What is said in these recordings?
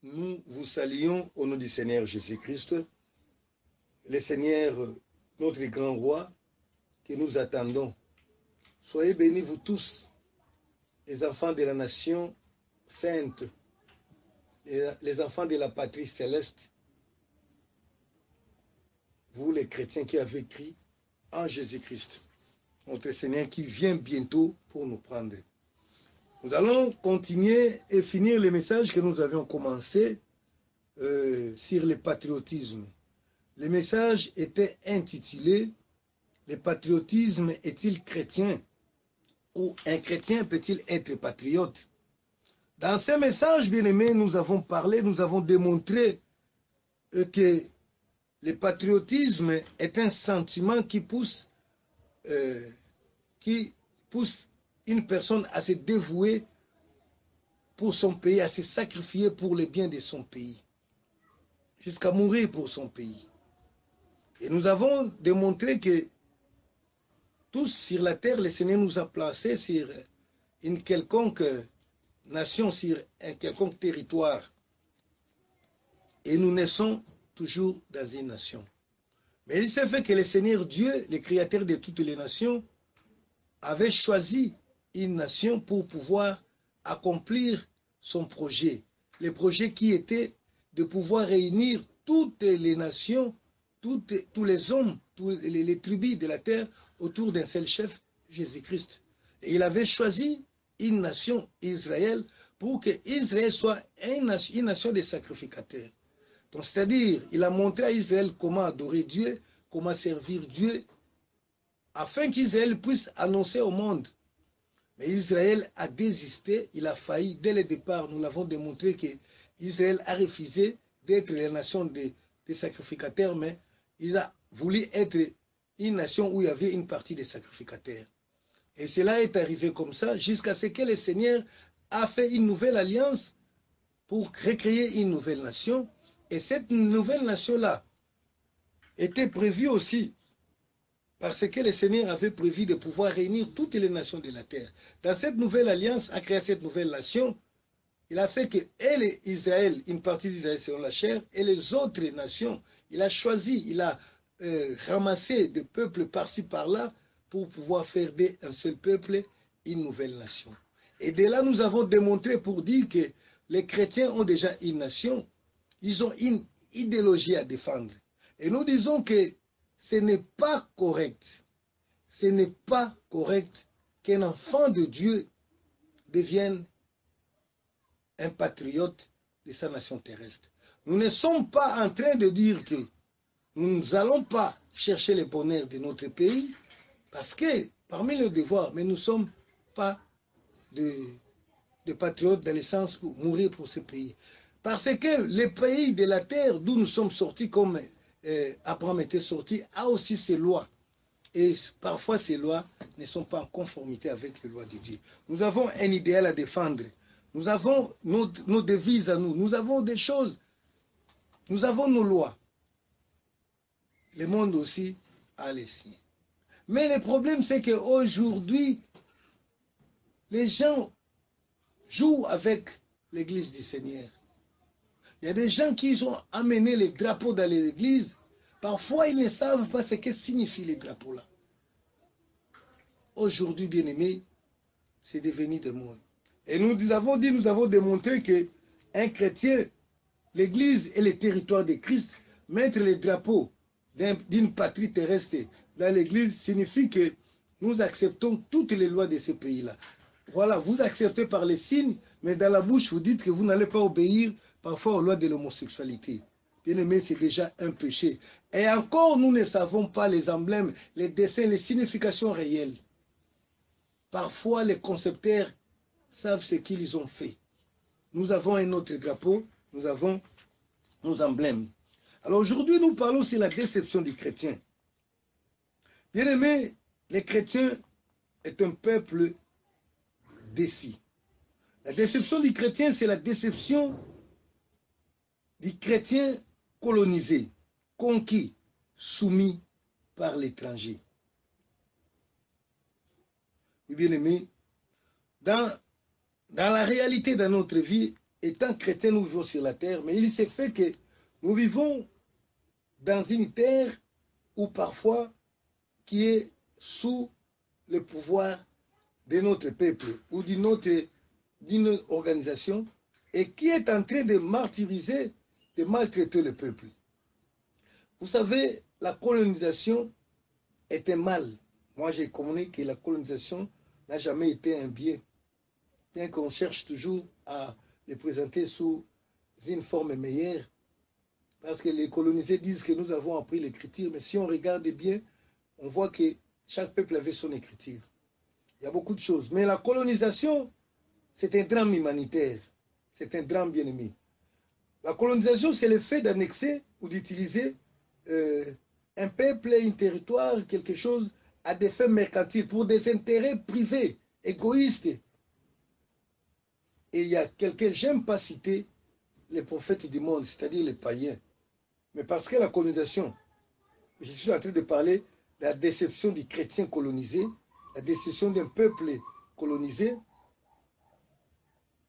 Nous vous saluons au nom du Seigneur Jésus-Christ, le Seigneur, notre grand roi, que nous attendons. Soyez bénis, vous tous, les enfants de la nation sainte, les enfants de la patrie céleste, vous les chrétiens qui avez cru en Jésus-Christ, notre Seigneur qui vient bientôt pour nous prendre. Nous allons continuer et finir le message que nous avions commencé sur le patriotisme. Le message était intitulé « Le patriotisme est-il chrétien ?» ou « Un chrétien peut-il être patriote ?» Dans ce message, bien-aimés, nous avons parlé, nous avons démontré que le patriotisme est un sentiment qui pousse une personne à se dévouer pour son pays, à se sacrifier pour le bien de son pays, jusqu'à mourir pour son pays. Et nous avons démontré que tous sur la terre, le Seigneur nous a placés sur une quelconque nation, sur un quelconque territoire. Et nous naissons toujours dans une nation. Mais il s'est fait que le Seigneur Dieu, le créateur de toutes les nations, avait choisi une nation pour pouvoir accomplir son projet. Le projet qui était de pouvoir réunir toutes les nations, tous les hommes, toutes les tribus de la terre autour d'un seul chef, Jésus-Christ. Et il avait choisi une nation, Israël, pour que Israël soit une nation de sacrificateurs. Donc, c'est-à-dire, il a montré à Israël comment adorer Dieu, comment servir Dieu, afin qu'Israël puisse annoncer au monde. Mais Israël a désisté, il a failli. Dès le départ, nous l'avons démontré que Israël a refusé d'être la nation des sacrificateurs, mais il a voulu être une nation où il y avait une partie des sacrificateurs. Et cela est arrivé comme ça, jusqu'à ce que le Seigneur a fait une nouvelle alliance pour recréer une nouvelle nation. Et cette nouvelle nation-là était prévue aussi parce que le Seigneur avait prévu de pouvoir réunir toutes les nations de la terre. Dans cette nouvelle alliance, à créer cette nouvelle nation, il a fait que Israël, une partie d'Israël selon la chair, et les autres nations, il a choisi, il a ramassé des peuples par-ci par-là pour pouvoir faire d'un seul peuple une nouvelle nation. Et de là, nous avons démontré pour dire que les chrétiens ont déjà une nation, ils ont une idéologie à défendre. Et nous disons que ce n'est pas correct. Ce n'est pas correct qu'un enfant de Dieu devienne un patriote de sa nation terrestre. Nous ne sommes pas en train de dire que nous n'allons pas chercher le bonheur de notre pays, parce que parmi les devoirs, mais nous ne sommes pas de patriotes dans le sens pour mourir pour ce pays. Parce que le pays de la terre d'où nous sommes sortis comme Abraham était sorti, a aussi ses lois. Et parfois, ces lois ne sont pas en conformité avec les lois de Dieu. Nous avons un idéal à défendre. Nous avons nos devises à nous. Nous avons des choses. Nous avons nos lois. Le monde aussi a les siens. Mais le problème, c'est qu'aujourd'hui, les gens jouent avec l'église du Seigneur. Il y a des gens qui ont amené les drapeaux dans l'église. Parfois, ils ne savent pas ce que signifient les drapeaux-là. Aujourd'hui, bien-aimés, c'est devenu de monde. Et nous avons dit, nous avons démontré qu'un chrétien, l'église et le territoire de Christ, mettre les drapeaux d'une patrie terrestre dans l'église signifie que nous acceptons toutes les lois de ce pays-là. Voilà, vous acceptez par les signes, mais dans la bouche, vous dites que vous n'allez pas obéir parfois aux lois de l'homosexualité. Bien-aimé, c'est déjà un péché. Et encore, nous ne savons pas les emblèmes, les dessins, les significations réelles. Parfois, les concepteurs savent ce qu'ils ont fait. Nous avons un autre drapeau, nous avons nos emblèmes. Alors aujourd'hui, nous parlons sur la déception des chrétiens. Bien-aimé, les chrétiens est un peuple déçu. La déception du chrétien, c'est la déception du chrétien colonisé, conquis, soumis par l'étranger. Bien-aimé, dans la réalité de notre vie, étant chrétiens, nous vivons sur la terre, mais il s'est fait que nous vivons dans une terre où parfois qui est sous le pouvoir de notre peuple ou d'une organisation et qui est en train de martyriser, de maltraiter le peuple. Vous savez, la colonisation est un mal. Moi, j'ai communiqué que la colonisation n'a jamais été un bien, bien qu'on cherche toujours à le présenter sous une forme meilleure. Parce que les colonisés disent que nous avons appris l'écriture, mais si on regarde bien, on voit que chaque peuple avait son écriture. Il y a beaucoup de choses. Mais la colonisation, c'est un drame humanitaire. C'est un drame bien-aimé. La colonisation, c'est le fait d'annexer ou d'utiliser un peuple, un territoire, quelque chose à des fins mercantiles, pour des intérêts privés, égoïstes. Et il y a quelqu'un, j'aime pas citer les prophètes du monde, c'est-à-dire les païens. Mais parce que la colonisation, je suis en train de parler de la déception du chrétien colonisé, la déception d'un peuple colonisé,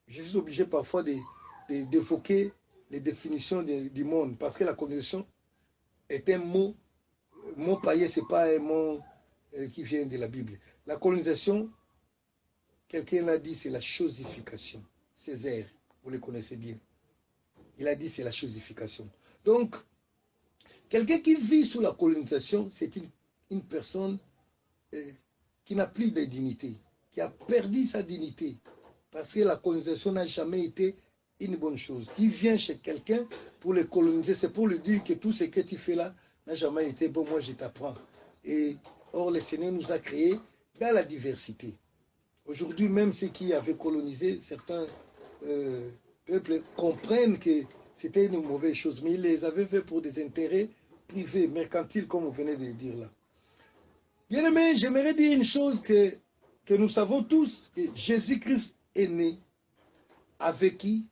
je suis obligé parfois d'évoquer les définitions du monde, parce que la colonisation est un mot païen, ce n'est pas un mot qui vient de la Bible. La colonisation, quelqu'un l'a dit, c'est la chosification. Césaire, vous le connaissez bien. Il a dit c'est la chosification. Donc, quelqu'un qui vit sous la colonisation, c'est une personne qui n'a plus de dignité, qui a perdu sa dignité, parce que la colonisation n'a jamais été une bonne chose. Qui vient chez quelqu'un pour le coloniser, c'est pour lui dire que tout ce que tu fais là n'a jamais été bon, moi je t'apprends. Et or, le Seigneur nous a créés dans la diversité. Aujourd'hui, même ceux qui avaient colonisé, certains peuples comprennent que c'était une mauvaise chose, mais ils les avaient fait pour des intérêts privés, mercantiles, comme vous venez de dire là. Bien aimé, j'aimerais dire une chose que nous savons tous, que Jésus-Christ est né, a vécu,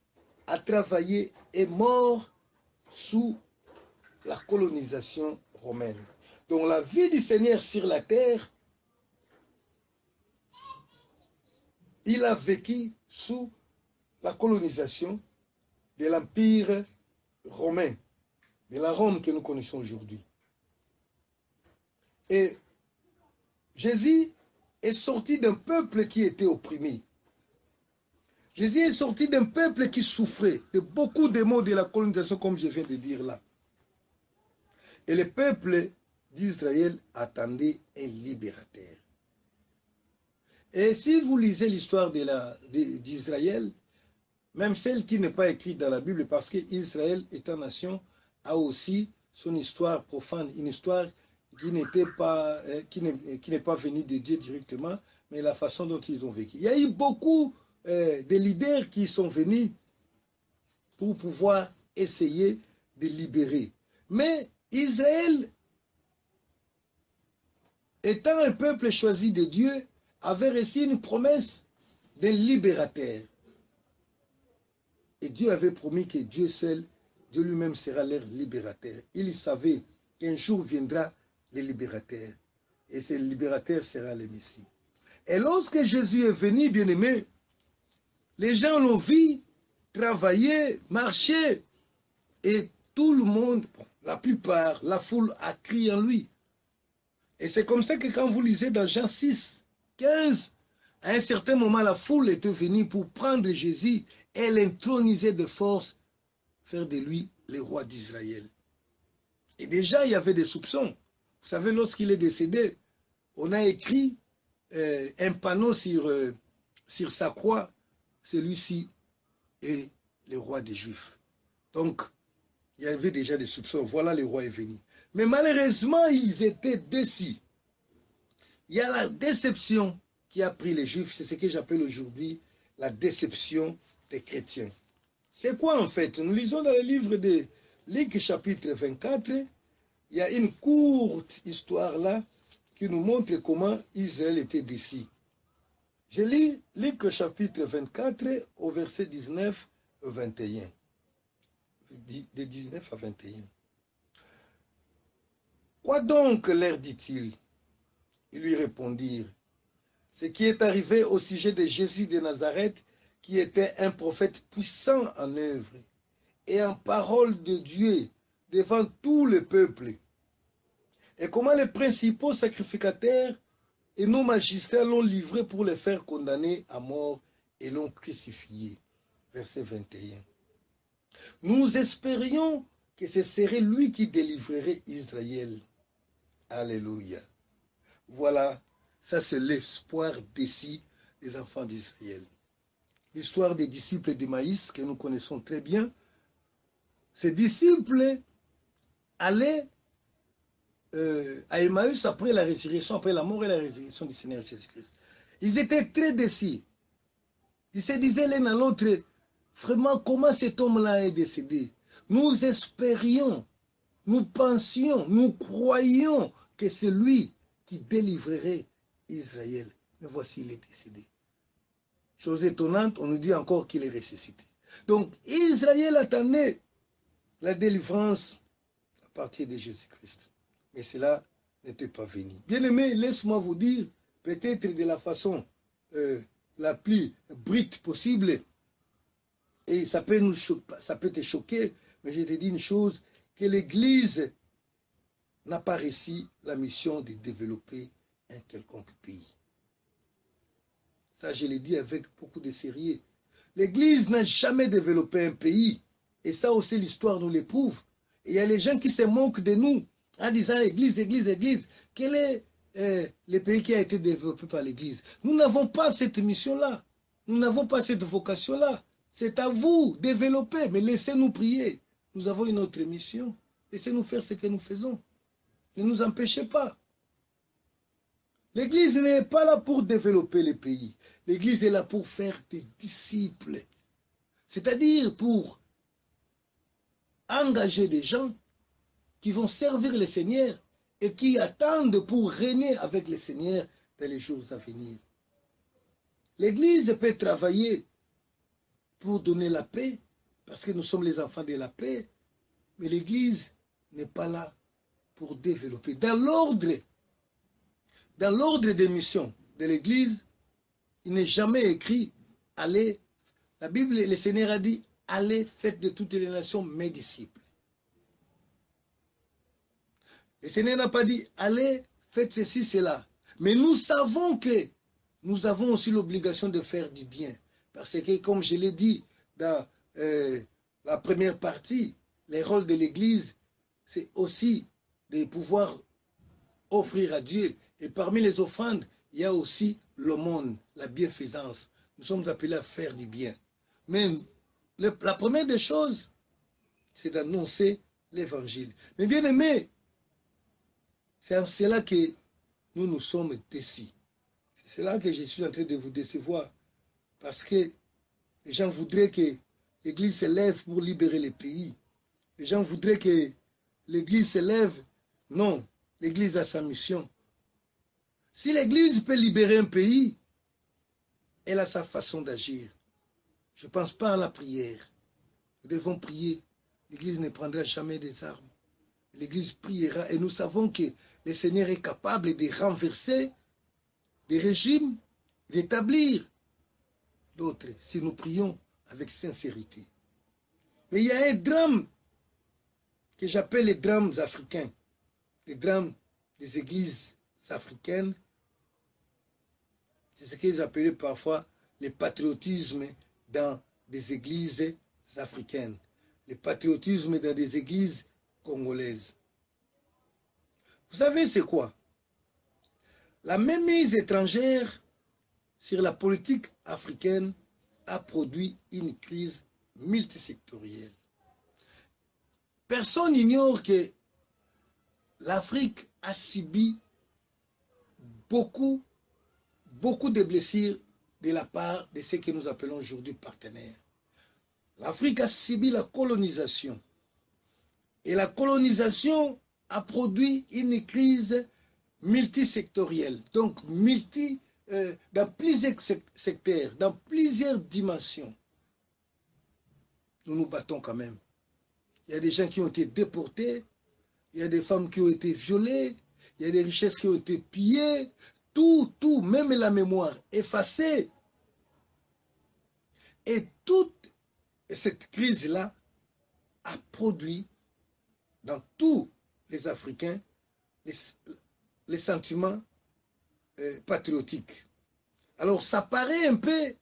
a travaillé, est mort sous la colonisation romaine. Donc la vie du Seigneur sur la terre, il a vécu sous la colonisation de l'Empire romain, de la Rome que nous connaissons aujourd'hui. Et Jésus est sorti d'un peuple qui était opprimé. Jésus est sorti d'un peuple qui souffrait de beaucoup de maux de la colonisation, comme je viens de dire là. Et le peuple d'Israël attendait un libérateur. Et si vous lisez l'histoire d'Israël, même celle qui n'est pas écrite dans la Bible, parce qu'Israël, étant nation, a aussi son histoire profane, une histoire qui n'est pas venue de Dieu directement, mais la façon dont ils ont vécu. Il y a eu beaucoup de leaders qui sont venus pour pouvoir essayer de libérer. Mais Israël, étant un peuple choisi de Dieu, avait reçu une promesse d'un libérateur. Et Dieu avait promis que Dieu seul, Dieu lui-même sera leur libérateur. Il savait qu'un jour viendra le libérateur. Et ce libérateur sera le Messie. Et lorsque Jésus est venu, bien-aimé, les gens l'ont vu travailler, marcher. Et tout le monde, la plupart, la foule a crié en lui. Et c'est comme ça que quand vous lisez dans Jean 6, 15, à un certain moment, la foule était venue pour prendre Jésus et l'introniser de force, faire de lui le roi d'Israël. Et déjà, il y avait des soupçons. Vous savez, lorsqu'il est décédé, on a écrit un panneau sur sa croix, celui-ci est le roi des Juifs. Donc, il y avait déjà des soupçons. Voilà, le roi est venu. Mais malheureusement, ils étaient déçus. Il y a la déception qui a pris les Juifs. C'est ce que j'appelle aujourd'hui la déception des chrétiens. C'est quoi en fait? Nous lisons dans le livre de Luc chapitre 24, il y a une courte histoire là qui nous montre comment Israël était déçu. Je lis Luc chapitre 24 au verset 19 à 21. De 19 à 21. Quoi donc, leur dit-il? Ils lui répondirent, ce qui est arrivé au sujet de Jésus de Nazareth, qui était un prophète puissant en œuvre et en parole de Dieu devant tout le peuple. Et comment les principaux sacrificateurs et nos magistrats l'ont livré pour les faire condamner à mort et l'ont crucifié. Verset 21. Nous espérions que ce serait lui qui délivrerait Israël. Alléluia. Voilà, ça c'est l'espoir d'ici des enfants d'Israël. L'histoire des disciples d'Emmaüs que nous connaissons très bien. Ces disciples allaient à Emmaüs après la résurrection, après la mort et la résurrection du Seigneur Jésus-Christ. Ils étaient très déçus. Ils se disaient l'un à l'autre, vraiment, comment cet homme-là est décédé? Nous espérions, nous pensions, nous croyions que c'est lui qui délivrerait Israël. Mais voici, il est décédé. Chose étonnante, on nous dit encore qu'il est ressuscité. Donc, Israël attendait la délivrance à partir de Jésus-Christ. Mais cela n'était pas venu. Bien-aimés, laisse-moi vous dire, peut-être de la façon la plus brute possible, et ça peut te choquer, mais je te dis une chose, que l'Église n'a pas réussi la mission de développer un quelconque pays. Ça, je l'ai dit avec beaucoup de sérieux. L'Église n'a jamais développé un pays, et ça aussi l'histoire nous l'éprouve. Et il y a les gens qui se moquent de nous, en disant Église, Église, Église. Quel est le pays qui a été développé par l'Église? Nous n'avons pas cette mission-là. Nous n'avons pas cette vocation-là. C'est à vous de développer, mais laissez-nous prier. Nous avons une autre mission. Laissez-nous faire ce que nous faisons. Ne nous empêchez pas. L'Église n'est pas là pour développer les pays. L'Église est là pour faire des disciples. C'est-à-dire pour engager des gens qui vont servir le Seigneur et qui attendent pour régner avec le Seigneur dans les jours à venir. L'Église peut travailler pour donner la paix, parce que nous sommes les enfants de la paix, mais l'Église n'est pas là pour développer. Dans l'ordre des missions de l'Église, il n'est jamais écrit « Allez ». La Bible, le Seigneur a dit « Allez, faites de toutes les nations mes disciples ». Le Seigneur n'a pas dit « Allez, faites ceci, cela ». Mais nous savons que nous avons aussi l'obligation de faire du bien. Parce que, comme je l'ai dit dans la première partie, le rôle de l'Église, c'est aussi de pouvoir offrir à Dieu. Et parmi les offrandes, il y a aussi l'aumône, la bienfaisance. Nous sommes appelés à faire du bien. Mais la première des choses, c'est d'annoncer l'Évangile. Mais bien aimé, c'est en cela que nous nous sommes déçus. C'est là que je suis en train de vous décevoir. Parce que les gens voudraient que l'Église se lève pour libérer les pays. Les gens voudraient que l'Église se lève. Non, l'Église a sa mission. Si l'Église peut libérer un pays, elle a sa façon d'agir. Je ne pense pas à la prière. Nous devons prier. L'Église ne prendra jamais des armes. L'Église priera et nous savons que le Seigneur est capable de renverser des régimes, d'établir d'autres, si nous prions avec sincérité. Mais il y a un drame que j'appelle les drames africains, les drames des églises africaines. C'est ce qu'ils appellent parfois le patriotisme dans des églises africaines, le patriotisme dans des églises congolaises. Vous savez c'est quoi? La mainmise étrangère sur la politique africaine a produit une crise multisectorielle. Personne n'ignore que l'Afrique a subi beaucoup de blessures de la part de ce que nous appelons aujourd'hui partenaires. L'Afrique a subi la colonisation. Et la colonisation a produit une crise multisectorielle, donc dans plusieurs secteurs, dans plusieurs dimensions. Nous nous battons quand même. Il y a des gens qui ont été déportés, il y a des femmes qui ont été violées, il y a des richesses qui ont été pillées, tout, même la mémoire effacée. Et toute cette crise-là a produit dans tous les Africains les sentiments patriotiques. Alors ça paraît un peu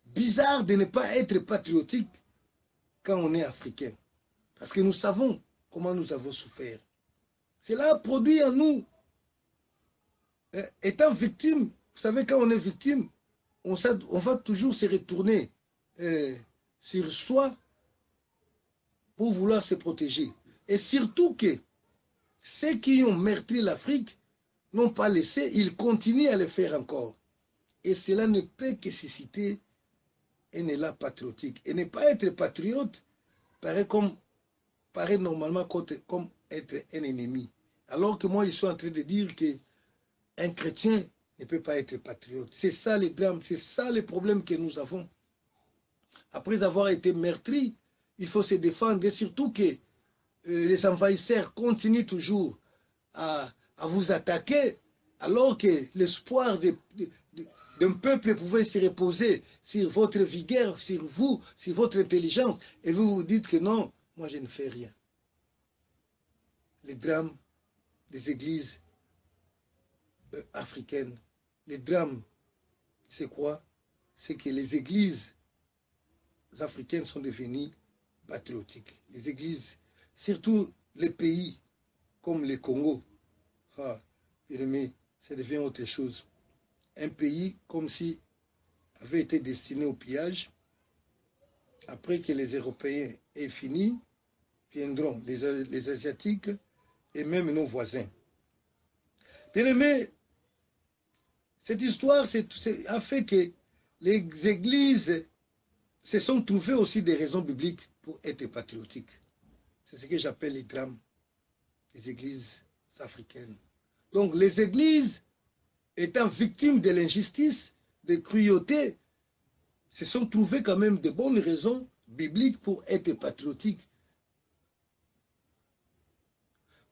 bizarre de ne pas être patriotique quand on est africain. Parce que nous savons comment nous avons souffert. Cela a produit en nous, étant victime, vous savez, quand on est victime, on va toujours se retourner sur soi pour vouloir se protéger. Et surtout que ceux qui ont meurtri l'Afrique n'ont pas laissé, ils continuent à le faire encore. Et cela ne peut que susciter un élan patriotique. Et ne pas être patriote paraît normalement comme être un ennemi. Alors que moi, je suis en train de dire qu'un chrétien ne peut pas être patriote. C'est ça le drame, c'est ça le problème que nous avons. Après avoir été meurtri, il faut se défendre. Et surtout que les envahisseurs continuent toujours à vous attaquer, alors que l'espoir d'un peuple pouvait se reposer sur votre vigueur, sur vous, sur votre intelligence, et vous vous dites que non, moi je ne fais rien. Les drames des églises africaines, les drames, c'est quoi? C'est que les églises africaines sont devenues patriotiques. Les églises, surtout les pays comme le Congo, ça devient autre chose. Un pays comme si avait été destiné au pillage. Après que les Européens aient fini, viendront les Asiatiques et même nos voisins. Bien aimé, cette histoire a fait que les églises se sont trouvées aussi des raisons bibliques pour être patriotiques. C'est ce que j'appelle les drames des églises africaines. Donc les églises, étant victimes de l'injustice, de cruauté, se sont trouvées quand même de bonnes raisons bibliques pour être patriotiques.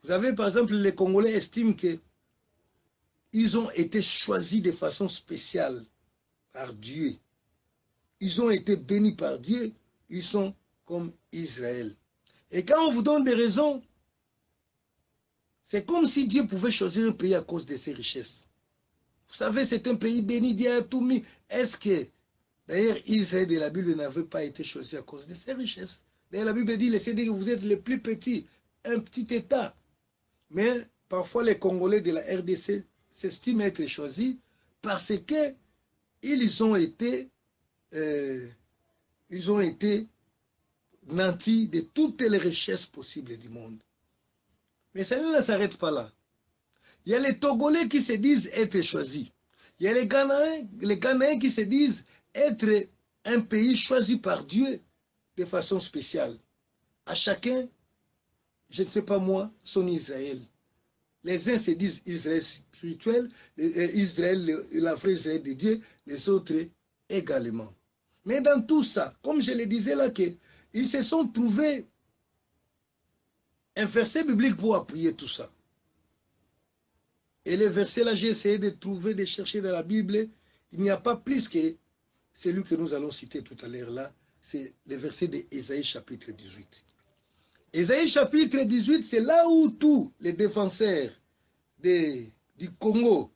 Vous avez par exemple, les Congolais estiment qu'ils ont été choisis de façon spéciale par Dieu. Ils ont été bénis par Dieu, ils sont comme Israël. Et quand on vous donne des raisons, c'est comme si Dieu pouvait choisir un pays à cause de ses richesses. Vous savez, c'est un pays béni, Dieu a tout mis. Est-ce que, d'ailleurs, Israël de la Bible n'avait pas été choisi à cause de ses richesses? D'ailleurs, la Bible dit, laissez dire que vous êtes les plus petits, un petit État. Mais parfois, les Congolais de la RDC s'estiment être choisis parce qu'ils ont été nantis de toutes les richesses possibles du monde. Mais ça ne s'arrête pas là. Il y a les Togolais qui se disent être choisis. Il y a les Ghanéens qui se disent être un pays choisi par Dieu de façon spéciale. À chacun, je ne sais pas moi, son Israël. Les uns se disent Israël spirituel, Israël, la vraie Israël de Dieu, les autres également. Mais dans tout ça, comme je le disais là, ils se sont trouvés un verset biblique pour appuyer tout ça. Et les versets là, j'ai essayé de trouver, de chercher dans la Bible. Il n'y a pas plus que celui que nous allons citer tout à l'heure là. C'est le verset d'Ésaïe chapitre 18. Ésaïe chapitre 18, c'est là où tous les défenseurs du Congo,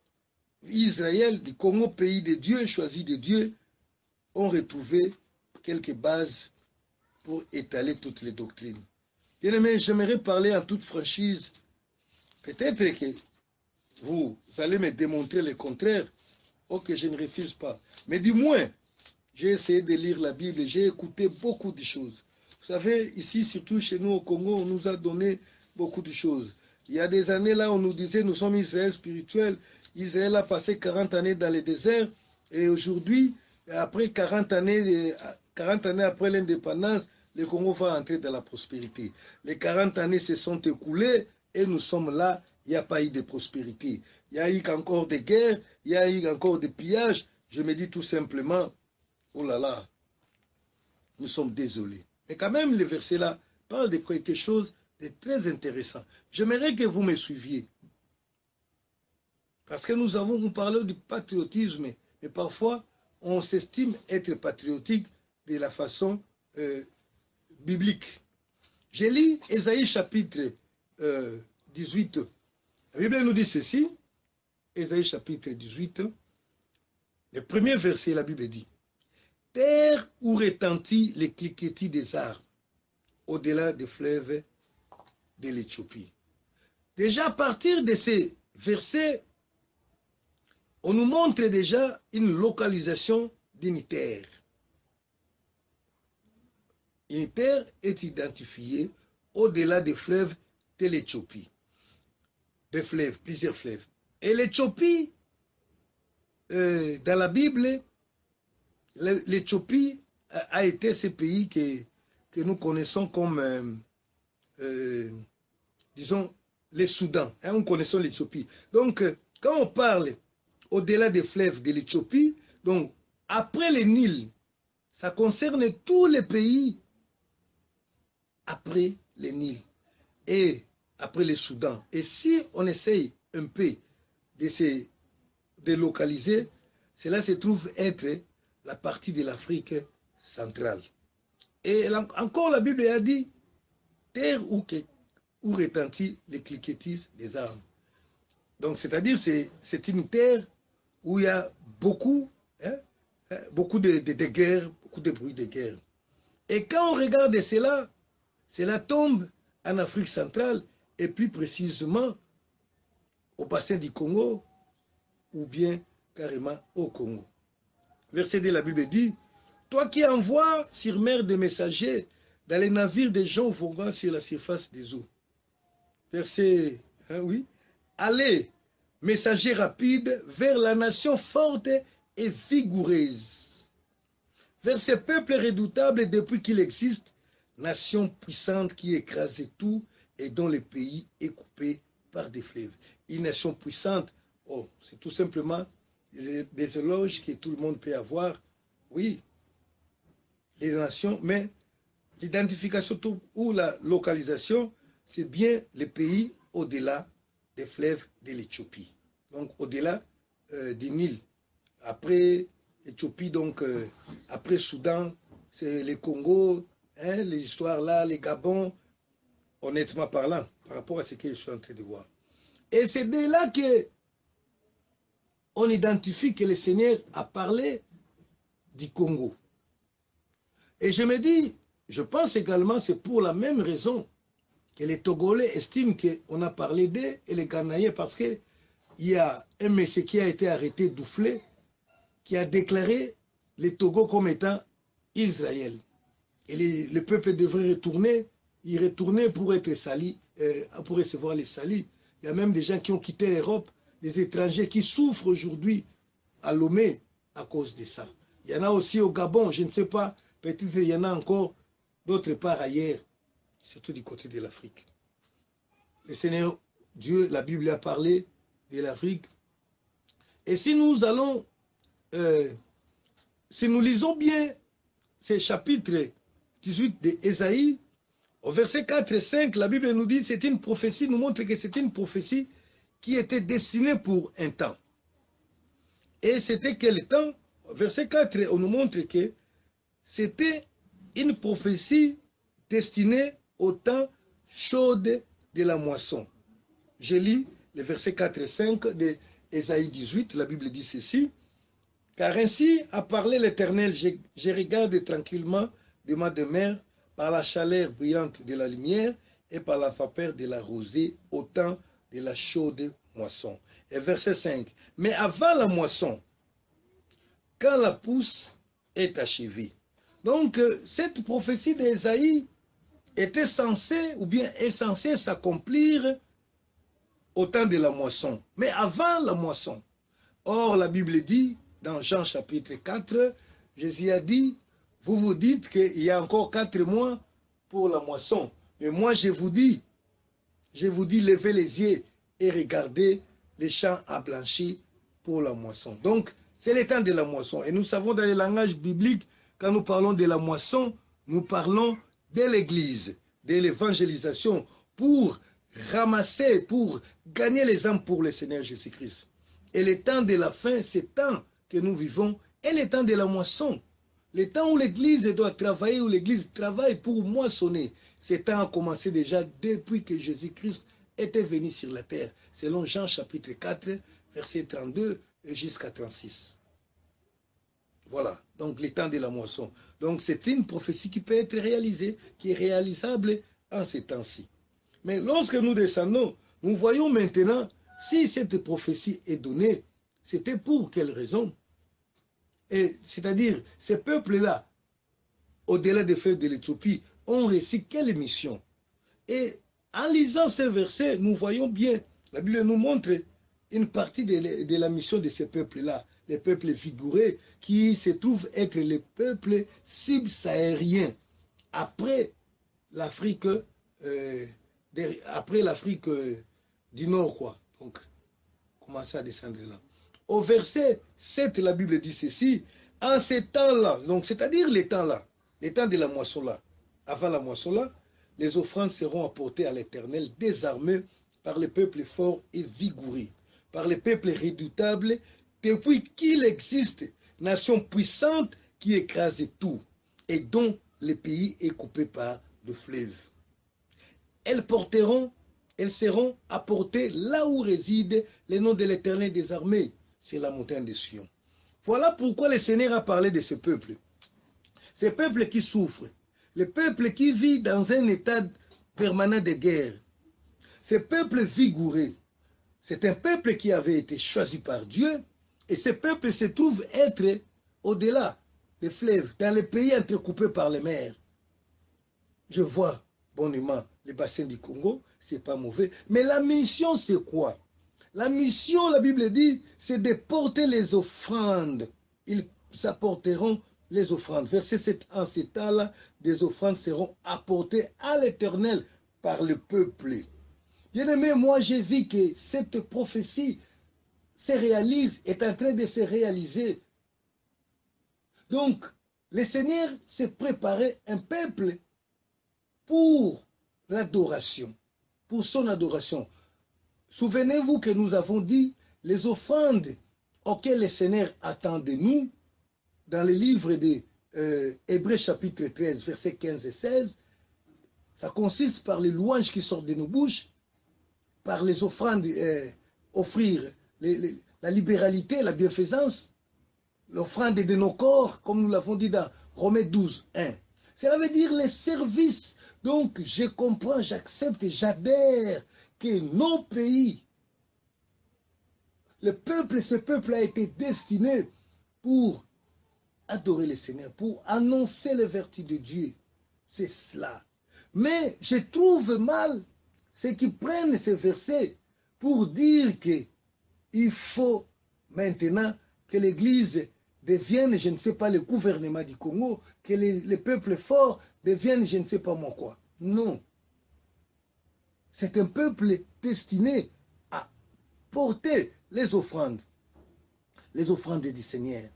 Israël, du Congo, pays de Dieu, choisi de Dieu, ont retrouvé quelques bases pour étaler toutes les doctrines. Bien aimé, j'aimerais parler en toute franchise. Peut-être que vous allez me démontrer le contraire. Ok, je ne refuse pas. Mais du moins, j'ai essayé de lire la Bible, j'ai écouté beaucoup de choses. Vous savez, ici, surtout chez nous au Congo, on nous a donné beaucoup de choses. Il y a des années là, on nous disait, nous sommes Israël spirituel. Israël a passé 40 années dans le désert. Et aujourd'hui, après 40 années après l'indépendance, le Congo va entrer dans la prospérité. Les 40 années se sont écoulées et nous sommes là. Il n'y a pas eu de prospérité. Il y a eu encore des guerres, il y a eu encore des pillages. Je me dis tout simplement, oh là là, nous sommes désolés. Mais quand même, le verset là parle de quelque chose de très intéressant. J'aimerais que vous me suiviez. Parce que nous parlons du patriotisme, mais parfois, on s'estime être patriotique de la façon biblique. J'ai lu Ésaïe chapitre 18. La Bible nous dit ceci, Ésaïe chapitre 18, le premier verset, la Bible dit, « Terre où retentit les cliquetis des arbres, au-delà des fleuves de l'Éthiopie. » Déjà à partir de ces versets, on nous montre déjà une localisation d'une terre. Une terre est identifiée au-delà des fleuves de l'Éthiopie. Des fleuves, plusieurs fleuves. Et l'Éthiopie, dans la Bible, l'Éthiopie a été ce pays que nous connaissons comme, disons, le Soudan. Hein, nous connaissons l'Éthiopie. Donc, quand on parle au-delà des fleuves de l'Éthiopie, donc, après le Nil, ça concerne tous les pays après le Nil et après le Soudan. Et si on essaye un peu de se délocaliser, cela se trouve être la partie de l'Afrique centrale. Et encore la Bible a dit, terre où retentit les cliquetis des armes. Donc c'est-à-dire c'est une terre où il y a beaucoup, beaucoup de guerres, beaucoup de bruit de guerre. Et quand on regarde cela, cela tombe en Afrique centrale et plus précisément au bassin du Congo ou bien carrément au Congo. Verset 2, la Bible dit, « Toi qui envoies sur mer des messagers dans les navires des gens voguant sur la surface des eaux. » Verset 1, oui. « Allez, messagers rapides, vers la nation forte et vigoureuse. Vers ce peuple redoutable depuis qu'il existe, nation puissante qui écrase tout et dont le pays est coupé par des fleuves. » Une nation puissante, oh, c'est tout simplement des éloges que tout le monde peut avoir. Oui, les nations, mais l'identification ou la localisation, c'est bien les pays au-delà des fleuves de l'Éthiopie. Donc au-delà du Nil. Après Éthiopie, donc après Soudan, c'est les Congo, hein, les histoires là, les Gabon, honnêtement parlant, par rapport à ce que je suis en train de voir. Et c'est de là que on identifie que le Seigneur a parlé du Congo. Et je me dis, je pense également c'est pour la même raison que les Togolais estiment qu'on a parlé d'eux et les Ghanéens parce qu'il y a un monsieur qui a été arrêté Douflé qui a déclaré les Togo comme étant Israël. Et le peuple devrait retourner, y retourner pour être sali, pour recevoir les salis. Il y a même des gens qui ont quitté l'Europe, des étrangers qui souffrent aujourd'hui à Lomé à cause de ça. Il y en a aussi au Gabon, je ne sais pas, peut-être qu'il y en a encore d'autre part ailleurs, surtout du côté de l'Afrique. Le Seigneur Dieu, la Bible a parlé de l'Afrique. Et si nous allons, si nous lisons bien ces chapitres 18 d'Ésaïe, au verset 4 et 5, la Bible nous dit, c'est une prophétie, nous montre que c'est une prophétie qui était destinée pour un temps. Et c'était quel temps? Verset 4, on nous montre que c'était une prophétie destinée au temps chaud de la moisson. Je lis les versets 4 et 5 d'Ésaïe 18, la Bible dit ceci. « Car ainsi a parlé l'Éternel, je regarde tranquillement de ma demeure par la chaleur brillante de la lumière et par la vapeur de la rosée au temps de la chaude moisson. » Et verset 5. « Mais avant la moisson, quand la pousse est achevée. » Donc, cette prophétie d'Ésaïe était censée, ou bien est censée s'accomplir au temps de la moisson. Mais avant la moisson. Or, la Bible dit, dans Jean chapitre 4, Jésus a dit, vous vous dites qu'il y a encore 4 mois pour la moisson. Mais moi, je vous dis, levez les yeux et regardez, les champs à blanchir pour la moisson. Donc, c'est le temps de la moisson. Et nous savons dans le langage biblique, quand nous parlons de la moisson, nous parlons de l'Église, de l'évangélisation, pour ramasser, pour gagner les âmes pour le Seigneur Jésus-Christ. Et le temps de la fin, c'est le temps que nous vivons et le temps de la moisson. Le temps où l'Église doit travailler, où l'Église travaille pour moissonner. Ce temps a commencé déjà depuis que Jésus-Christ était venu sur la terre, selon Jean chapitre 4, verset 32 jusqu'à 36. Voilà, donc le temps de la moisson. Donc c'est une prophétie qui peut être réalisée, qui est réalisable en ces temps-ci. Mais lorsque nous descendons, nous voyons maintenant, si cette prophétie est donnée, c'était pour quelle raison? Et c'est-à-dire, ces peuples-là, au-delà des feux de l'Éthiopie, ont reçu quelle mission? Et en lisant ces versets, nous voyons bien, la Bible nous montre une partie de la mission de ces peuples-là, les peuples vigoureux, qui se trouvent être les peuples subsahariens, après l'Afrique du Nord, quoi. Donc, commencez à descendre là. Au verset 7, la Bible dit ceci, en ces temps-là, donc c'est-à-dire les temps-là, les temps de la moisson-là, avant la moisson-là, les offrandes seront apportées à l'Éternel, désarmées par les peuples forts et vigoureux, par les peuples redoutables, depuis qu'il existe, nation puissante qui écrase tout, et dont le pays est coupé par le fleuve. Elles seront apportées là où réside le nom de l'Éternel des armées, c'est la montagne de Sion. Voilà pourquoi le Seigneur a parlé de ce peuple. Ce peuple qui souffre, le peuple qui vit dans un état permanent de guerre, ce peuple vigoureux, c'est un peuple qui avait été choisi par Dieu, et ce peuple se trouve être au-delà des fleuves, dans les pays entrecoupés par les mers. Je vois bonnement les bassins du Congo, c'est pas mauvais, mais la mission c'est quoi? La mission, la Bible dit, c'est de porter les offrandes. Ils apporteront les offrandes. Verset 7, en ces temps-là, des offrandes seront apportées à l'Éternel par le peuple. Bien-aimé, moi j'ai vu que cette prophétie se réalise, est en train de se réaliser. Donc, le Seigneur s'est préparé un peuple pour l'adoration, pour son adoration. Souvenez-vous que nous avons dit les offrandes auxquelles le Seigneur attend de nous, dans le livre de Hébreux chapitre 13, versets 15 et 16, ça consiste par les louanges qui sortent de nos bouches, par les offrandes, offrir la libéralité, la bienfaisance, l'offrande de nos corps, comme nous l'avons dit dans Romains 12, 1. Cela veut dire les services. Donc, je comprends, j'accepte et j'adhère que nos pays, ce peuple a été destiné pour adorer le Seigneur, pour annoncer les vertus de Dieu. C'est cela. Mais je trouve mal ceux qui prennent ces versets pour dire qu'il faut maintenant que l'Église devienne, je ne sais pas, le gouvernement du Congo, que les peuples forts deviennent, je ne sais pas moi quoi. Non. C'est un peuple destiné à porter les offrandes du Seigneur.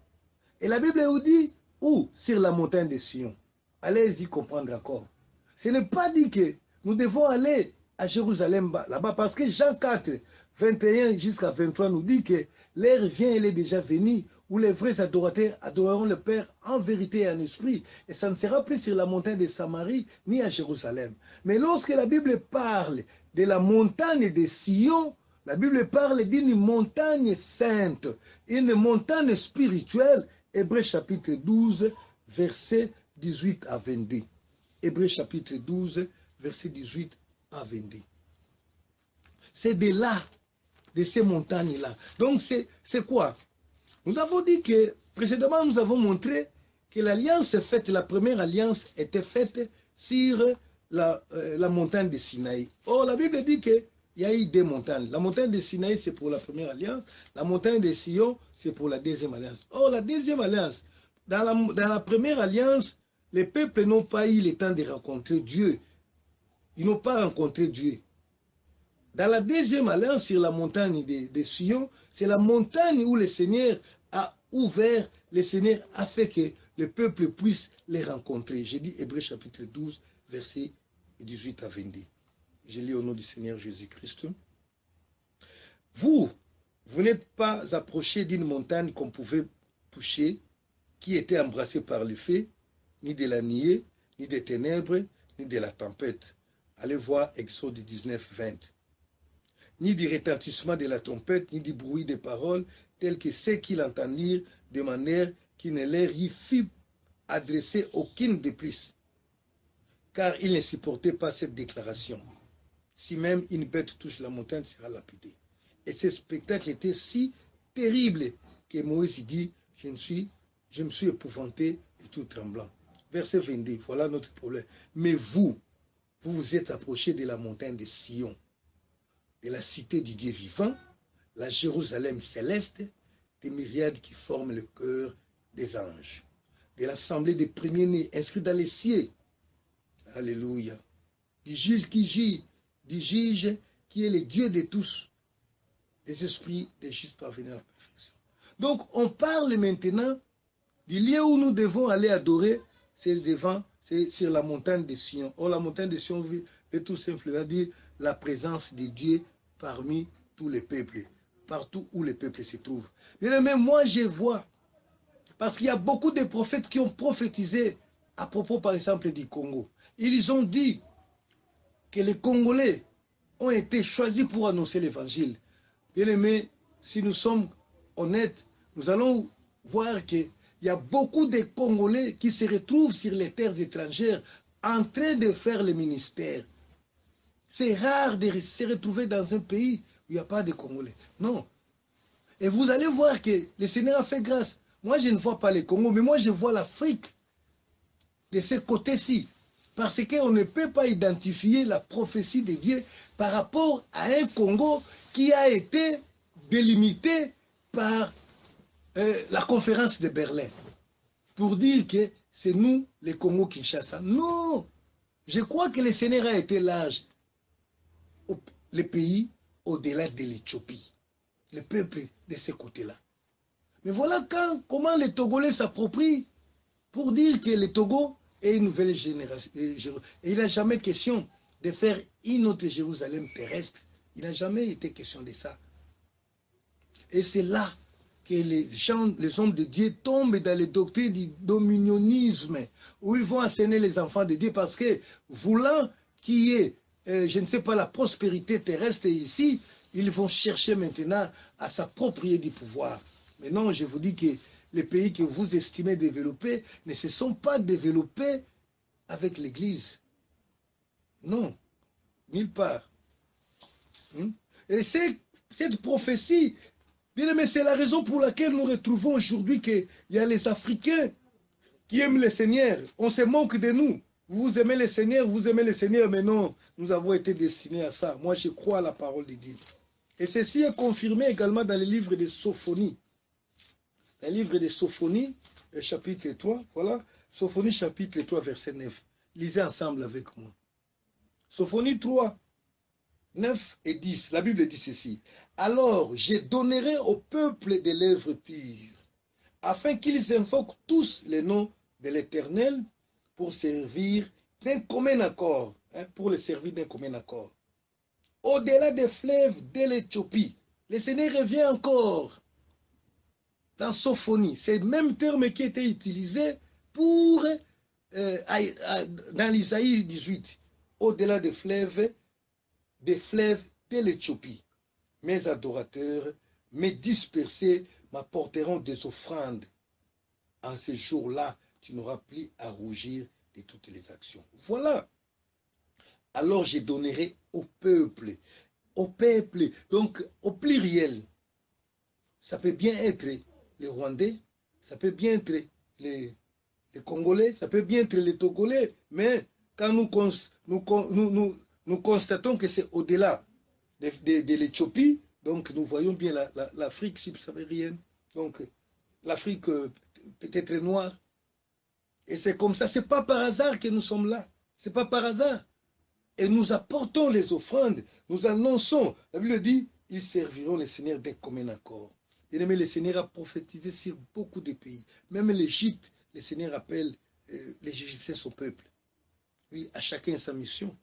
Et la Bible vous dit, où? Sur la montagne de Sion. Allez-y comprendre encore. Ce n'est pas dit que nous devons aller à Jérusalem là-bas, parce que Jean 4, 21 jusqu'à 23 nous dit que l'heure vient, elle est déjà venue, où les vrais adorateurs adoreront le Père en vérité et en esprit. Et ça ne sera plus sur la montagne de Samarie, ni à Jérusalem. Mais lorsque la Bible parle de la montagne de Sion, la Bible parle d'une montagne sainte, une montagne spirituelle. Hébreux chapitre 12, verset 18 à 22. Hébreux chapitre 12, verset 18 à 22. C'est de là, de ces montagnes-là. Donc c'est quoi? Nous avons dit que, précédemment, nous avons montré que l'alliance faite, la première alliance était faite sur la montagne de Sinaï. Or, la Bible dit qu'il y a eu deux montagnes. La montagne de Sinaï, c'est pour la première alliance. La montagne de Sion, c'est pour la deuxième alliance. Or, la deuxième alliance, dans la première alliance, les peuples n'ont pas eu le temps de rencontrer Dieu. Ils n'ont pas rencontré Dieu. Dans la deuxième alliance, sur la montagne de Sion, c'est la montagne où le Seigneur a ouvert, le Seigneur a fait que le peuple puisse les rencontrer. J'ai dit Hébreux chapitre 12, versets 18 à 22. Je lis au nom du Seigneur Jésus-Christ. Vous n'êtes pas approchés d'une montagne qu'on pouvait toucher, qui était embrassé par le feu, ni de la nuée, ni des ténèbres, ni de la tempête. Allez voir Exode 19, 20. Ni du retentissement de la trompette, ni du bruit des paroles, tels que ceux qui l'entendirent, de manière qu'il ne leur y fut adressé aucune de plus, car ils ne supportaient pas cette déclaration. Si même une bête touche la montagne, sera lapidée. Et ce spectacle était si terrible que Moïse dit, je me suis épouvanté et tout tremblant. Verset 22, voilà notre problème. Mais vous vous êtes approchés de la montagne de Sion, de la cité du Dieu vivant, la Jérusalem céleste, des myriades qui forment le cœur des anges, de l'assemblée des premiers-nés inscrits dans les cieux. Alléluia. Du juge qui gît, du juge qui est le Dieu de tous, des esprits des justes parvenus à la perfection. Donc, on parle maintenant du lieu où nous devons aller adorer, c'est sur la montagne de Sion. Or, la montagne de Sion veut tout simplement dire la présence de Dieu parmi tous les peuples, partout où les peuples se trouvent. Mais même moi, je vois, parce qu'il y a beaucoup de prophètes qui ont prophétisé à propos, par exemple, du Congo. Ils ont dit que les Congolais ont été choisis pour annoncer l'évangile. Bien aimé, si nous sommes honnêtes, nous allons voir qu'il y a beaucoup de Congolais qui se retrouvent sur les terres étrangères en train de faire le ministère. C'est rare de se retrouver dans un pays où il n'y a pas de Congolais. Non. Et vous allez voir que le Seigneur a fait grâce. Moi, je ne vois pas les Congos, mais moi, je vois l'Afrique de ce côté-ci. Parce qu'on ne peut pas identifier la prophétie de Dieu par rapport à un Congo qui a été délimité par la conférence de Berlin. Pour dire que c'est nous, les Congo-Kinshasa. Non! Je crois que le Seigneur a été large. Les pays au-delà de l'Éthiopie. Le peuple de ce côté-là. Mais voilà comment les Togolais s'approprient pour dire que le Togo est une nouvelle génération. Et il n'a jamais question de faire une autre Jérusalem terrestre. Il n'a jamais été question de ça. Et c'est là que les hommes de Dieu tombent dans les doctrines du dominionnisme, où ils vont enseigner les enfants de Dieu parce que, voulant qu'il y ait, je ne sais pas, la prospérité terrestre ici, ils vont chercher maintenant à s'approprier du pouvoir. Mais non, je vous dis que les pays que vous estimez développés ne se sont pas développés avec l'Église. Non, nulle part. Et cette prophétie, bien aimé, c'est la raison pour laquelle nous retrouvons aujourd'hui qu'il y a les Africains qui aiment le Seigneur. On se moque de nous. Vous aimez le Seigneur, mais non, nous avons été destinés à ça. Moi, je crois à la parole de Dieu. Et ceci est confirmé également dans le livre de Sophonie. Le livre de Sophonie, chapitre 3, voilà. Sophonie, chapitre 3, verset 9. Lisez ensemble avec moi. Sophonie 3, 9 et 10. La Bible dit ceci. Alors, je donnerai au peuple des lèvres pures, afin qu'ils invoquent tous les noms de l'Éternel pour servir d'un commun accord. Pour le servir d'un commun accord. Au-delà des fleuves de l'Éthiopie, le Seigneur revient encore dans Sophonie. C'est le même terme qui était utilisé pour, dans l'Isaïe 18. Au-delà des fleuves de l'Éthiopie. Mes adorateurs, mes dispersés m'apporteront des offrandes. En ce jour-là, tu n'auras plus à rougir de toutes les actions. Voilà. Alors je donnerai au peuple, donc au pluriel. Ça peut bien être les Rwandais, ça peut bien être les Congolais, ça peut bien être les Togolais, mais quand nous constatons que c'est au-delà de l'Éthiopie, donc nous voyons bien l'Afrique subsaharienne, donc l'Afrique peut-être noire. Et c'est comme ça, c'est pas par hasard que nous sommes là, c'est pas par hasard. Et nous apportons les offrandes, nous annonçons, la Bible dit, ils serviront le Seigneur d'un commun accord. Bien aimé, le Seigneur a prophétisé sur beaucoup de pays. Même l'Égypte, le Seigneur appelle les Égyptiens son peuple. Oui, à chacun sa mission.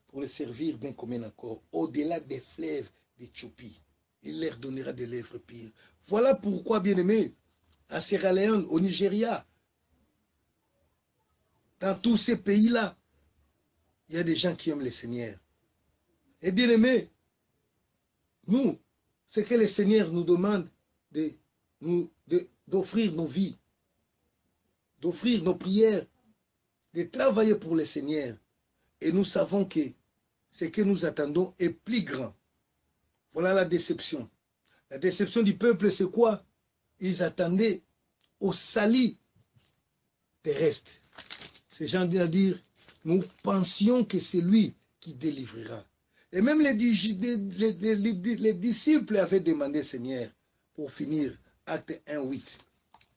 Pour le servir d'un commun accord, au-delà des fleuves d'Éthiopie. Il leur donnera des lèvres pires. Voilà pourquoi, bien aimé, à Sierra Leone, au Nigeria, dans tous ces pays-là, il y a des gens qui aiment le Seigneur. Et bien aimés, nous, ce que le Seigneur nous demande, d'offrir nos vies, d'offrir nos prières, de travailler pour le Seigneur. Et nous savons que ce que nous attendons est plus grand. Voilà la déception. La déception du peuple, c'est quoi? Ils attendaient au salut terrestre. Ces gens viennent dire, nous pensions que c'est lui qui délivrera. Et même les disciples avaient demandé, Seigneur, pour finir, acte 1:8,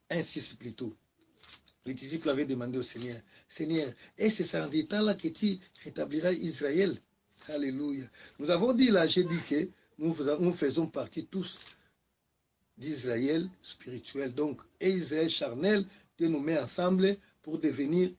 1:6 plutôt. Les disciples avaient demandé au Seigneur, Seigneur, est-ce que c'est en des temps-là que tu rétabliras Israël? Alléluia. Nous avons dit là, j'ai dit que nous faisons partie tous d'Israël spirituel. Donc, et Israël charnel, Dieu nous met ensemble pour devenir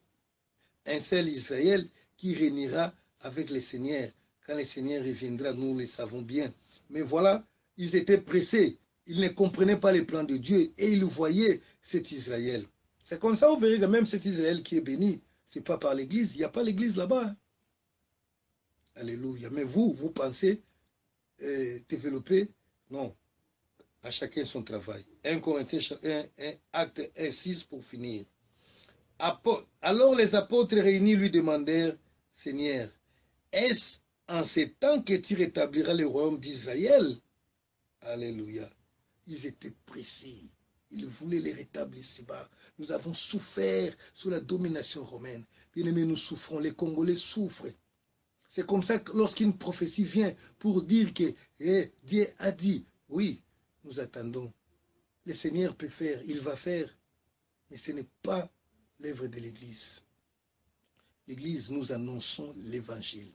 un seul Israël qui régnera avec le Seigneur. Quand le Seigneur reviendra, nous le savons bien. Mais voilà, ils étaient pressés. Ils ne comprenaient pas les plans de Dieu et ils voyaient cet Israël. C'est comme ça, vous verrez que même cet Israël qui est béni, ce n'est pas par l'église. Il n'y a pas l'église là-bas. Hein. Alléluia. Mais vous pensez développer? Non. À chacun son travail. 1 Corinthiens 1, acte 1:6 pour finir. Alors les apôtres réunis lui demandèrent, Seigneur, est-ce en ces temps que tu rétabliras le royaume d'Israël? Alléluia. Ils étaient pressés. Ils voulaient les rétablir ici-bas. Nous avons souffert sous la domination romaine. Bien-aimés, nous souffrons. Les Congolais souffrent. C'est comme ça que lorsqu'une prophétie vient pour dire que Dieu a dit, oui, nous attendons. Le Seigneur peut faire, il va faire. Mais ce n'est pas l'œuvre de l'Église. L'Église, nous annonçons l'Évangile.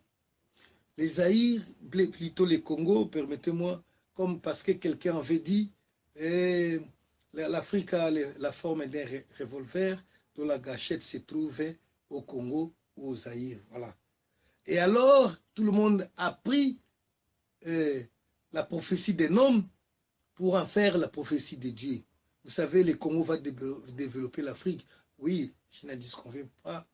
Les Zaïre, plutôt les Congo, permettez-moi, comme parce que quelqu'un avait dit, l'Afrique a la forme d'un revolver dont la gâchette se trouve au Congo ou au Zaïre. Voilà. Et alors, tout le monde a pris la prophétie d'un homme pour en faire la prophétie de Dieu. Vous savez, le Congo va développer l'Afrique. Oui, je ne disconviens pas.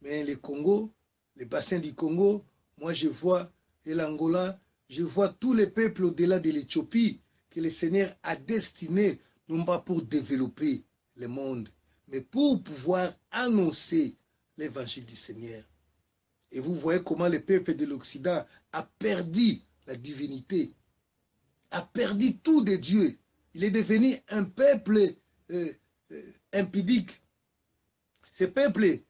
Mais le Congo, les bassins du Congo, moi je vois, et l'Angola, je vois tous les peuples au-delà de l'Éthiopie que le Seigneur a destiné, non pas pour développer le monde, mais pour pouvoir annoncer l'évangile du Seigneur. Et vous voyez comment le peuple de l'Occident a perdu la divinité, a perdu tout de Dieu. Il est devenu un peuple impudique. Ce peuple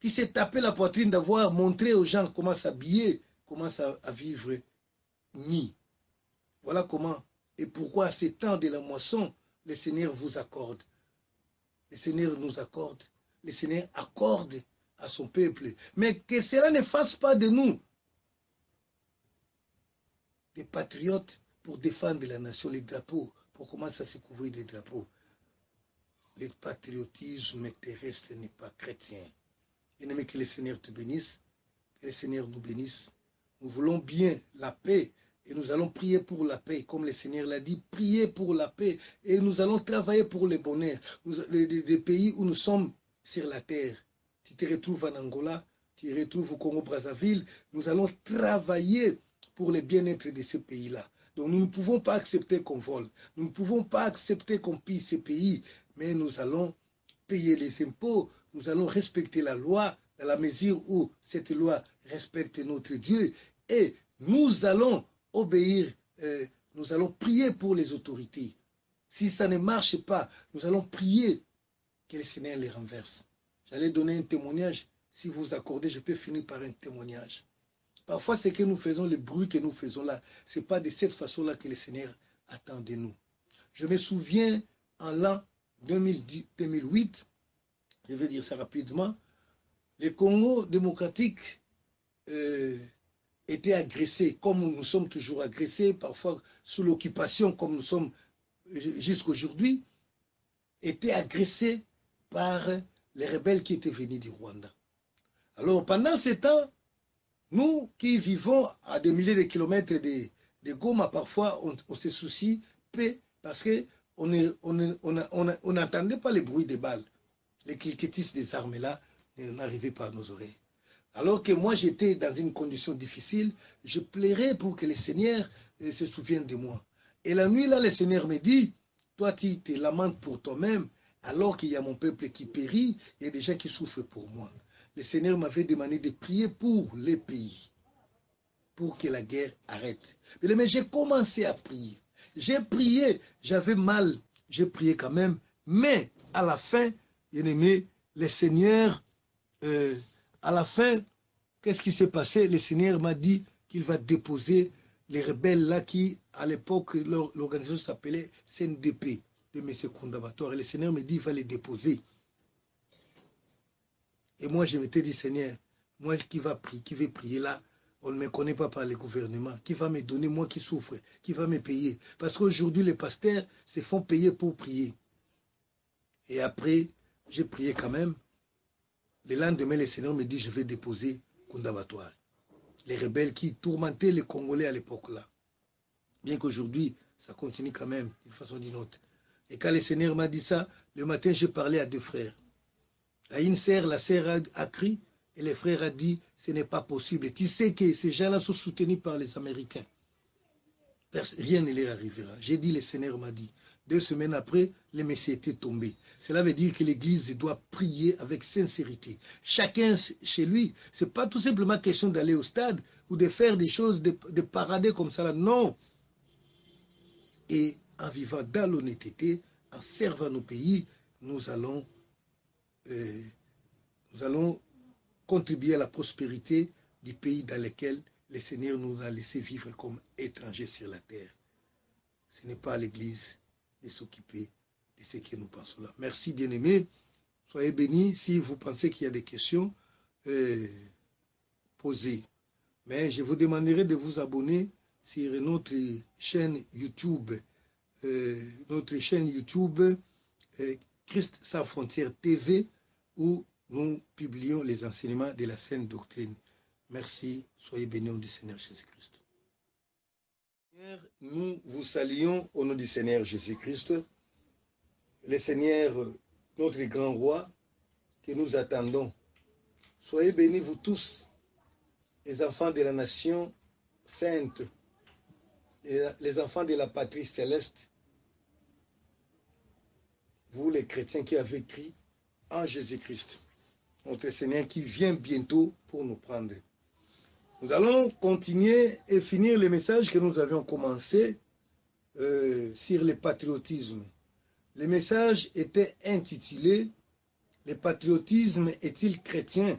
qui s'est tapé la poitrine d'avoir montré aux gens comment s'habiller, comment à vivre ni. Voilà comment et pourquoi à ces temps de la moisson, le Seigneur vous accorde. Le Seigneur nous accorde. Le Seigneur accorde à son peuple. Mais que cela ne fasse pas de nous des patriotes pour défendre la nation, les drapeaux, pour commencer à se couvrir des drapeaux. Le patriotisme terrestre n'est pas chrétien. Bien-aimé, que le Seigneur te bénisse, que le Seigneur nous bénisse. Nous voulons bien la paix et nous allons prier pour la paix, comme le Seigneur l'a dit, prier pour la paix et nous allons travailler pour le bonheur. Des pays où nous sommes sur la terre. Tu te retrouves en Angola, tu te retrouves au Congo-Brazzaville, nous allons travailler pour le bien-être de ce pays-là. Donc nous ne pouvons pas accepter qu'on vole, nous ne pouvons pas accepter qu'on pille ces pays, mais nous allons payer les impôts, nous allons respecter la loi dans la mesure où cette loi respecte notre Dieu et nous allons obéir, nous allons prier pour les autorités. Si ça ne marche pas, nous allons prier que le Seigneur les renverse. J'allais donner un témoignage. Si vous accordez, je peux finir par un témoignage. Parfois, ce que nous faisons, le bruit que nous faisons là, ce n'est pas de cette façon-là que le Seigneur attend de nous. Je me souviens en l'an 2008, je vais dire ça rapidement, le Congo démocratique était agressé, comme nous sommes toujours agressés, parfois sous l'occupation, comme nous sommes jusqu'aujourd'hui, était agressé par les rebelles qui étaient venus du Rwanda. Alors, pendant ce temps, nous qui vivons à des milliers de kilomètres de Goma, parfois, on se soucie parce que on n'entendait pas les bruits des balles. Les cliquetis des armes là n'arrivaient pas à nos oreilles. Alors que moi, j'étais dans une condition difficile, je plairais pour que le Seigneur se souvienne de moi. Et la nuit, là, le Seigneur me dit, toi, tu te lamentes pour toi-même, alors qu'il y a mon peuple qui périt, il y a des gens qui souffrent pour moi. Le Seigneur m'avait demandé de prier pour les pays, pour que la guerre arrête. Mais j'ai commencé à prier. J'ai prié, j'avais mal, j'ai prié quand même, mais à la fin, bien aimé, le Seigneur... à la fin, qu'est-ce qui s'est passé? Le Seigneur m'a dit qu'il va déposer les rebelles là qui, à l'époque, l'organisation s'appelait CNDP, de M. Kondabator. Et le Seigneur me dit qu'il va les déposer. Et moi, je m'étais dit, Seigneur, moi qui vais prier là, on ne me connaît pas par le gouvernement. Qui va me donner, moi qui souffre? Qui va me payer? Parce qu'aujourd'hui, les pasteurs se font payer pour prier. Et après, j'ai prié quand même. Le lendemain, le Seigneur me dit, je vais déposer Kundabatoire. Les rebelles qui tourmentaient les Congolais à l'époque-là. Bien qu'aujourd'hui, ça continue quand même, d'une façon ou d'une autre. Et quand le Seigneur m'a dit ça, le matin, j'ai parlé à deux frères. À une sœur, la sœur a crié, et le frère a dit, ce n'est pas possible. Tu sais que ces gens-là sont soutenus par les Américains. Rien ne leur arrivera. J'ai dit, le Seigneur m'a dit. 2 semaines après, le Messie était tombé. Cela veut dire que l'Église doit prier avec sincérité. Chacun chez lui. Ce n'est pas tout simplement question d'aller au stade ou de faire des choses, de parader comme ça. Là. Non. Et en vivant dans l'honnêteté, en servant nos pays, nous allons contribuer à la prospérité du pays dans lequel le Seigneur nous a laissé vivre comme étrangers sur la terre. Ce n'est pas à l'Église de s'occuper de ce que nous pensons là. Merci, bien-aimés. Soyez bénis. Si vous pensez qu'il y a des questions, posez. Mais je vous demanderai de vous abonner sur notre chaîne YouTube. Christ sans frontières TV, où nous publions les enseignements de la Sainte Doctrine. Merci. Soyez bénis au nom du Seigneur Jésus-Christ. Nous vous saluons au nom du Seigneur Jésus-Christ, le Seigneur, notre grand roi, que nous attendons. Soyez bénis, vous tous, les enfants de la nation sainte, les enfants de la patrie céleste, vous les chrétiens qui avez cru en Jésus-Christ, notre Seigneur qui vient bientôt pour nous prendre. Nous allons continuer et finir le message que nous avions commencé sur le patriotisme. Le message était intitulé « Le patriotisme est-il chrétien ?»